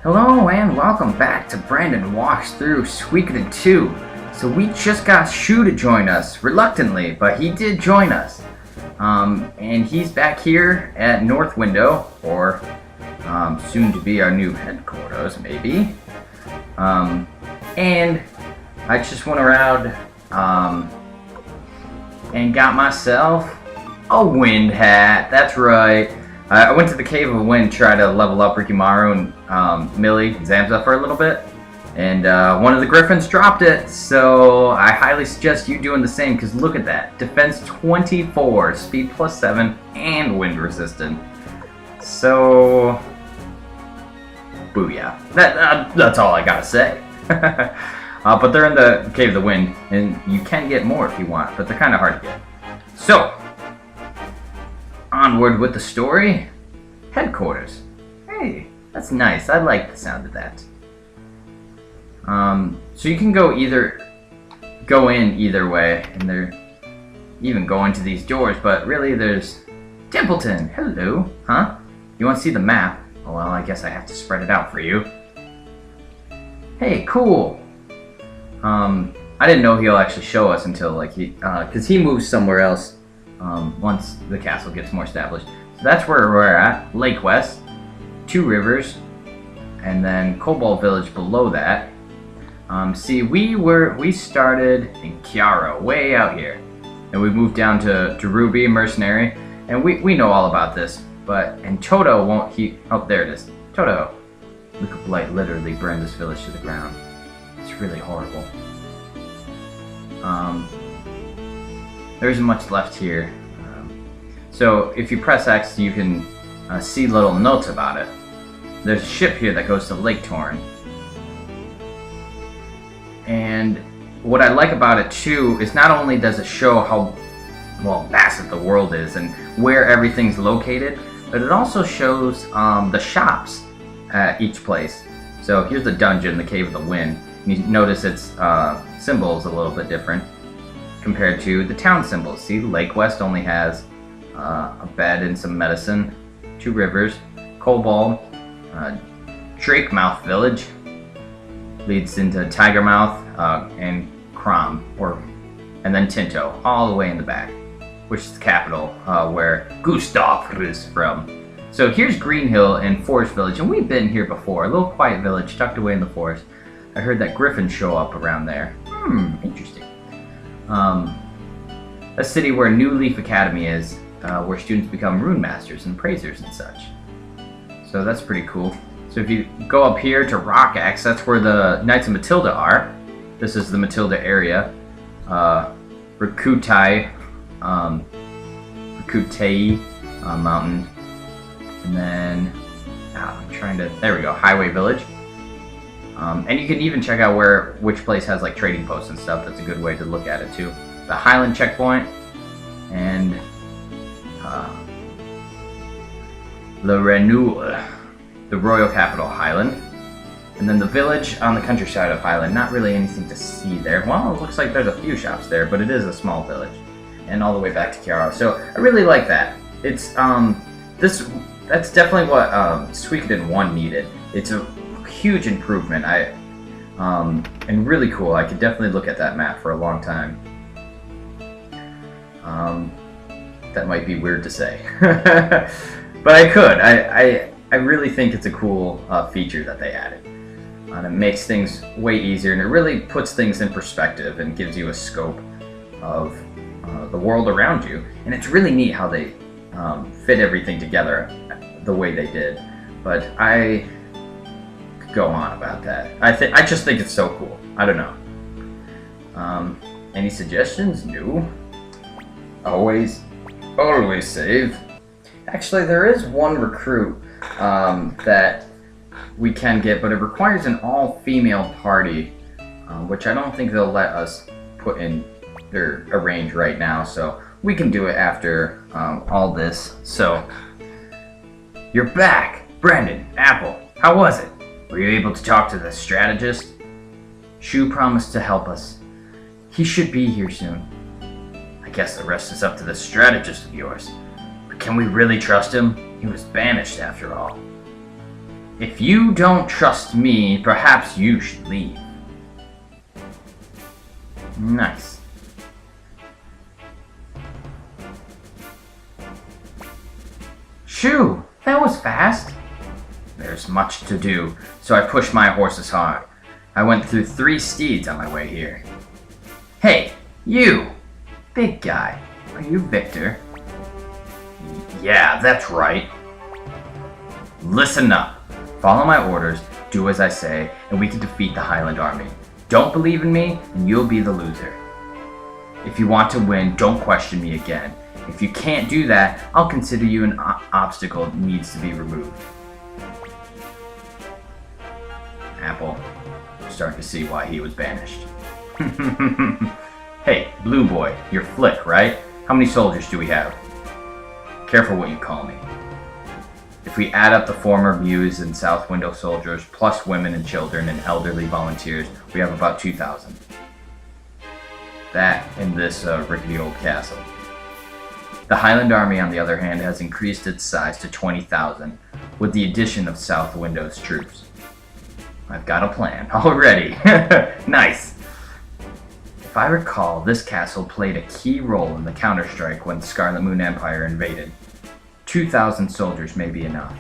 Hello and welcome back to Brandon Walks Through Suikoden 2. So we just got Shu to join us, reluctantly, but he did join us. And he's back here at North Window, or soon to be our new headquarters, maybe. And I just went around and got myself a wind hat. That's right. I went to the Cave of Wind to try to level up Rikimaru and Millie and Zamza for a little bit. And one of the Griffins dropped it, so I highly suggest you doing the same, because look at that. Defense 24, speed plus 7, and wind resistant. So, booyah. That's all I gotta say. But they're in the Cave of the Wind, and you can get more if you want, but they're kind of hard to get. So, onward with the story. Headquarters. Hey, that's nice. I like the sound of that. So you can go in either way, and they're even go into these doors, but really there's Templeton. Hello. Huh? You want to see the map? Oh, well, I guess I have to spread it out for you. Hey, cool. I didn't know he'll actually show us until because he moves somewhere else once the castle gets more established. So that's where we're at, Lake West, 2 rivers, and then Cobalt Village below that. See, we started in Kiara, way out here, and we moved down to Ruby Mercenary, and we know all about this. And Toto won't. Oh, there it is. Toto, Luke of Blight literally burned this village to the ground. It's really horrible. There isn't much left here. So if you press X, you can see little notes about it. There's a ship here that goes to Lake Torn. And what I like about it too is not only does it show how massive the world is and where everything's located, but it also shows the shops at each place. So here's the dungeon, the Cave of the Wind. And you notice its symbol is a little bit different compared to the town symbols. See, Lake West only has a bed and some medicine, 2 rivers, Cobalt, Drakemouth Village leads into Tigermouth and Crom, and then Tinto, all the way in the back, which is the capital where Gustav is from. So here's Green Hill and Forest Village, and we've been here before, a little quiet village tucked away in the forest. I heard that griffins show up around there. Interesting. A city where New Leaf Academy is, where students become rune masters and praisers and such. So that's pretty cool. So if you go up here to Rock Axe, that's where the Knights of Matilda are. This is the Matilda area. Rakutai Mountain. And then, there we go, Highway Village. And you can even check out which place has like trading posts and stuff. That's a good way to look at it too. The Highland Checkpoint and Le Renouel, the royal capital, Highland. And then the village on the countryside of Highland. Not really anything to see there. Well, it looks like there's a few shops there, but it is a small village. And all the way back to Kiara. So I really like that. It's that's definitely what Suikoden 1 needed. It's a huge improvement. And really cool. I could definitely look at that map for a long time. That might be weird to say, but I could. I really think it's a cool feature that they added. And it makes things way easier, and it really puts things in perspective and gives you a scope of the world around you. And it's really neat how they fit everything together the way they did. But I could go on about that. I just think it's so cool. I don't know. Any suggestions? No. Always save. Actually, there is one recruit that we can get, but it requires an all-female party, which I don't think they'll let us put in their arrange right now, so we can do it after all this. So, you're back! Brandon, Apple, how was it? Were you able to talk to the strategist? Shu promised to help us. He should be here soon. I guess the rest is up to the strategist of yours. But can we really trust him? He was banished after all. If you don't trust me, perhaps you should leave. Nice. Shoo! That was fast. There's much to do, so I pushed my horses hard. I went through 3 steeds on my way here. Hey, you! Big guy. Are you Victor? Yeah, that's right. Listen up. Follow my orders, do as I say, and we can defeat the Highland Army. Don't believe in me, and you'll be the loser. If you want to win, don't question me again. If you can't do that, I'll consider you an obstacle that needs to be removed. Apple. Starting to see why he was banished. Hey, Blue Boy, you're Flick, right? How many soldiers do we have? Careful what you call me. If we add up the former Muse and South Window soldiers, plus women and children and elderly volunteers, we have about 2,000. That in this rickety old castle. The Highland Army, on the other hand, has increased its size to 20,000, with the addition of South Window's troops. I've got a plan already. Nice. If I recall, this castle played a key role in the counterstrike when the Scarlet Moon Empire invaded. 2,000 soldiers may be enough.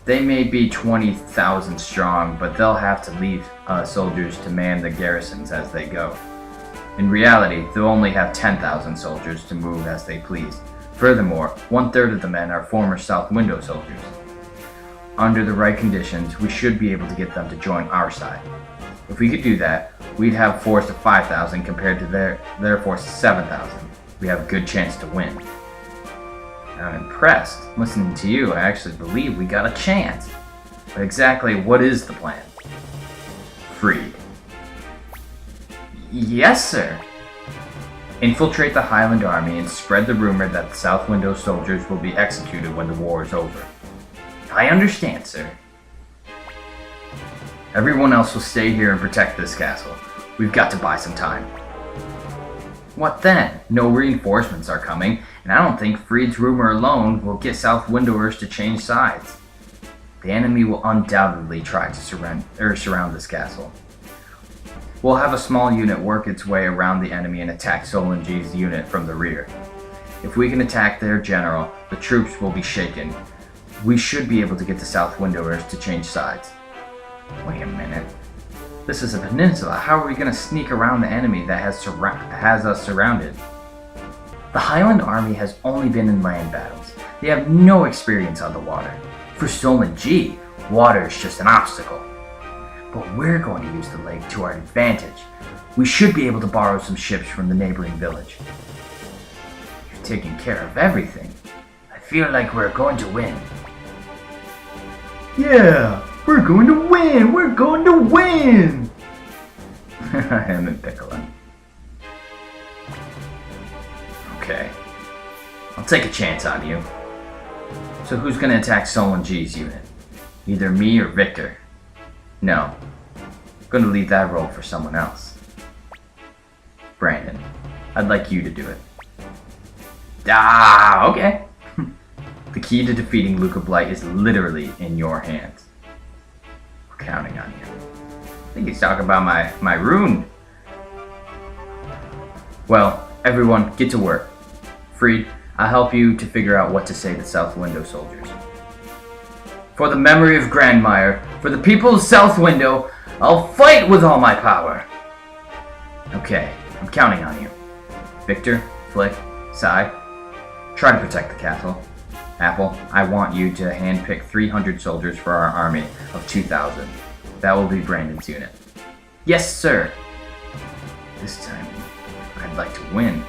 They may be 20,000 strong, but they'll have to leave soldiers to man the garrisons as they go. In reality, they'll only have 10,000 soldiers to move as they please. Furthermore, 1/3 of the men are former South Window soldiers. Under the right conditions, we should be able to get them to join our side. If we could do that, we'd have a force of 5,000 compared to their force of 7,000. We have a good chance to win. I'm impressed. Listening to you, I actually believe we got a chance. But exactly what is the plan? Freed. Yes, sir. Infiltrate the Highland Army and spread the rumor that the South Window soldiers will be executed when the war is over. I understand, sir. Everyone else will stay here and protect this castle. We've got to buy some time. What then? No reinforcements are coming, and I don't think Freed's rumor alone will get South Windowers to change sides. The enemy will undoubtedly try to surround this castle. We'll have a small unit work its way around the enemy and attack Solange's unit from the rear. If we can attack their general, the troops will be shaken. We should be able to get the South Windowers to change sides. Wait a minute. This is a peninsula. How are we going to sneak around the enemy that has us surrounded? The Highland Army has only been in land battles. They have no experience on the water. For Solange, water is just an obstacle. But we're going to use the lake to our advantage. We should be able to borrow some ships from the neighboring village. You're taking care of everything. I feel like we're going to win. Yeah, we're going to win! We're going to win! I am in pickling. Okay. I'll take a chance on you. So who's going to attack Solange's unit? Either me or Victor. No. I'm going to leave that role for someone else. Brandon, I'd like you to do it. Ah, okay. The key to defeating Luca Blight is literally in your hands. We're counting on you. I think he's talking about my rune. Well, everyone, get to work. Freed, I'll help you to figure out what to say to South Window soldiers. For the memory of Grandmire, for the people of South Window, I'll fight with all my power. Okay, I'm counting on you. Victor, Flick, Sai, try to protect the castle. Apple, I want you to handpick 300 soldiers for our army of 2,000. That will be Brandon's unit. Yes, sir. This time, I'd like to win.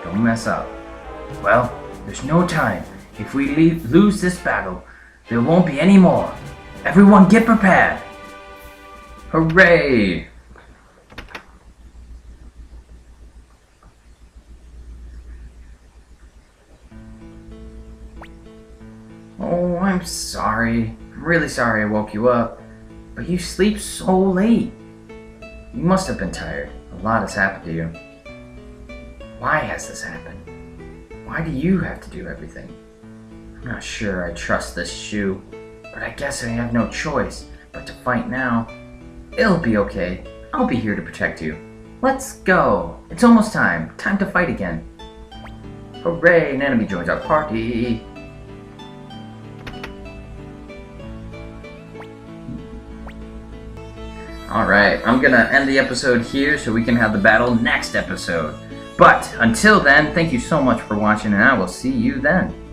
Don't mess up. Well, there's no time. If we lose this battle, there won't be any more. Everyone get prepared. Hooray! Oh, I'm sorry. I'm really sorry I woke you up. But you sleep so late. You must have been tired. A lot has happened to you. Why has this happened? Why do you have to do everything? I'm not sure I trust this shoe, but I guess I have no choice but to fight now. It'll be okay. I'll be here to protect you. Let's go. It's almost time. Time to fight again. Hooray, an enemy joins our party. Alright, I'm gonna end the episode here so we can have the battle next episode. But until then, thank you so much for watching, and I will see you then.